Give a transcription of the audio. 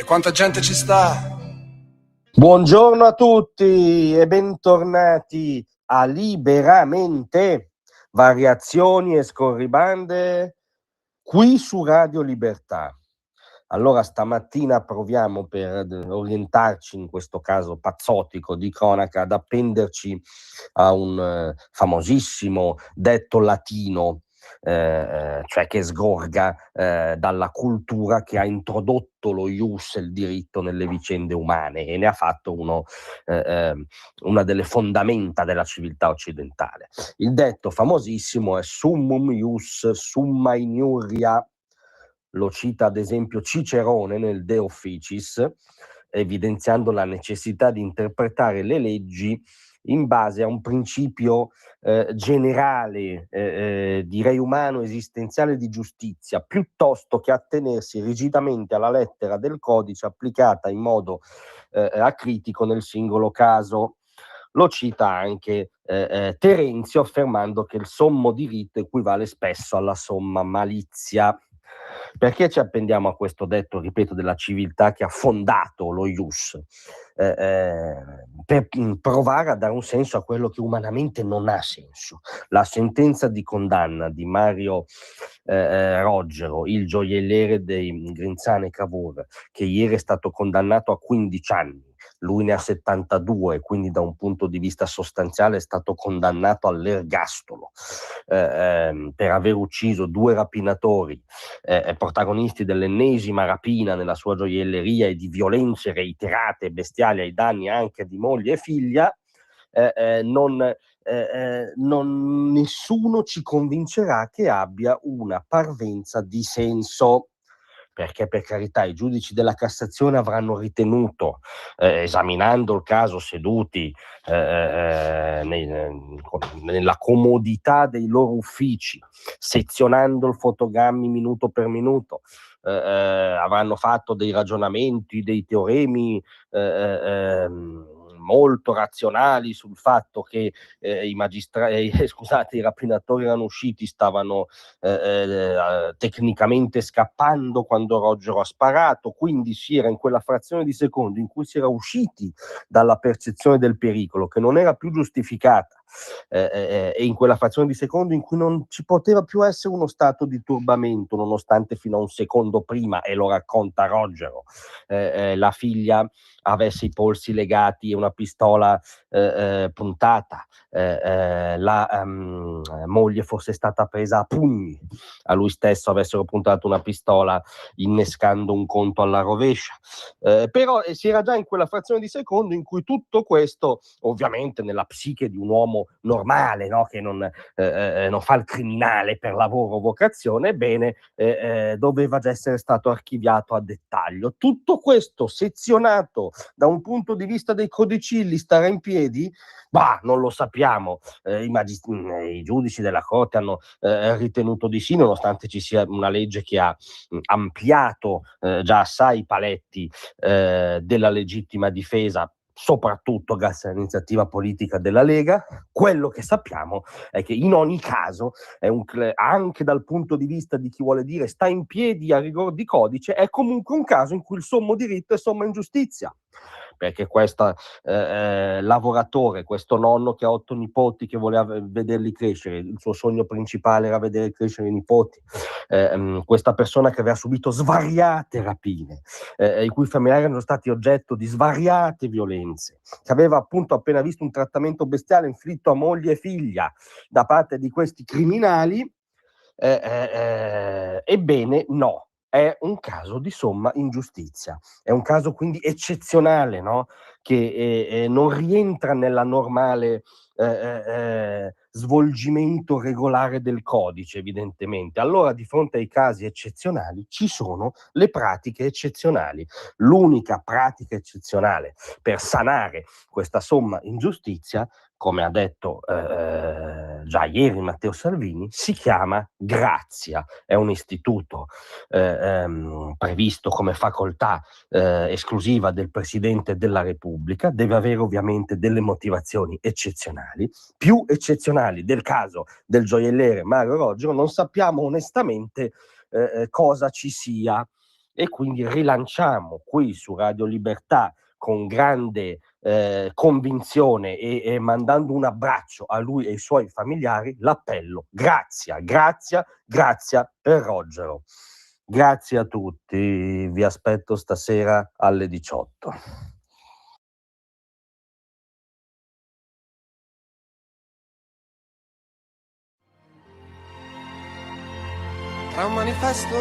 quanta gente ci sta? Buongiorno a tutti e bentornati a Liberamente, variazioni e scorribande qui su Radio Libertà. Allora stamattina proviamo, per orientarci in questo caso pazzotico di cronaca, ad appenderci a un famosissimo detto latino, cioè che sgorga dalla cultura che ha introdotto lo ius, il diritto, nelle vicende umane, e ne ha fatto una delle fondamenta della civiltà occidentale. Il detto famosissimo è summum ius summa iniuria. Lo cita ad esempio Cicerone nel De Officiis, evidenziando la necessità di interpretare le leggi in base a un principio generale, direi umano, esistenziale, di giustizia, piuttosto che attenersi rigidamente alla lettera del codice applicata in modo acritico nel singolo caso. Lo cita anche Terenzio, affermando che il sommo diritto equivale spesso alla somma malizia. Perché ci appendiamo a questo detto, ripeto, della civiltà che ha fondato lo ius? Per provare a dare un senso a quello che umanamente non ha senso. La sentenza di condanna di Mario Roggero, il gioielliere dei Grinzane Cavour, che ieri è stato condannato a 15 anni, lui ne ha 72, quindi da un punto di vista sostanziale è stato condannato all'ergastolo per aver ucciso 2 rapinatori, protagonisti dell'ennesima rapina nella sua gioielleria e di violenze reiterate e bestiali ai danni anche di moglie e figlia. Nessuno ci convincerà che abbia una parvenza di senso, perché per carità i giudici della Cassazione avranno ritenuto, esaminando il caso seduti nella comodità dei loro uffici, sezionando il fotogrammi minuto per minuto, avranno fatto dei ragionamenti, dei teoremi molto razionali sul fatto che i rapinatori erano usciti, stavano tecnicamente scappando quando Roggero ha sparato, quindi si era in quella frazione di secondo in cui si era usciti dalla percezione del pericolo, che non era più giustificata, e in quella frazione di secondo in cui non ci poteva più essere uno stato di turbamento, nonostante fino a un secondo prima, e lo racconta Roggero, la figlia avesse i polsi legati e una pistola puntata, la moglie fosse stata presa a pugni, a lui stesso avessero puntato una pistola innescando un conto alla rovescia, però si era già in quella frazione di secondo in cui tutto questo, ovviamente nella psiche di un uomo normale, no? Che non fa il criminale per lavoro o vocazione, bene, doveva già essere stato archiviato a dettaglio. Tutto questo sezionato da un punto di vista dei codicilli starà in piedi? Bah, non lo sappiamo. I giudici della Corte hanno ritenuto di sì, nonostante ci sia una legge che ha ampliato già assai i paletti della legittima difesa, soprattutto grazie all'iniziativa politica della Lega. Quello che sappiamo è che in ogni caso anche dal punto di vista di chi vuole dire sta in piedi a rigor di codice, è comunque un caso in cui il sommo diritto è somma ingiustizia, perché questo lavoratore, questo nonno che ha 8 nipoti, che voleva vederli crescere, il suo sogno principale era vedere crescere i nipoti, questa persona che aveva subito svariate rapine, i cui familiari erano stati oggetto di svariate violenze, che aveva appunto appena visto un trattamento bestiale inflitto a moglie e figlia da parte di questi criminali, ebbene no, è un caso di somma ingiustizia, è un caso quindi eccezionale, no? Che non rientra nella normale svolgimento regolare del codice, evidentemente. Allora, di fronte ai casi eccezionali ci sono le pratiche eccezionali. L'unica pratica eccezionale per sanare questa somma ingiustizia, come ha detto già ieri Matteo Salvini, si chiama grazia. È un istituto previsto come facoltà esclusiva del Presidente della Repubblica, deve avere ovviamente delle motivazioni eccezionali, più eccezionali del caso del gioielliere Mario Roggero non sappiamo onestamente cosa ci sia. e quindi rilanciamo qui su Radio Libertà con grande convinzione e mandando un abbraccio a lui e ai suoi familiari l'appello: grazia, grazia, grazia per Rogero. Grazie a tutti, vi aspetto stasera alle 18. Tra un manifesto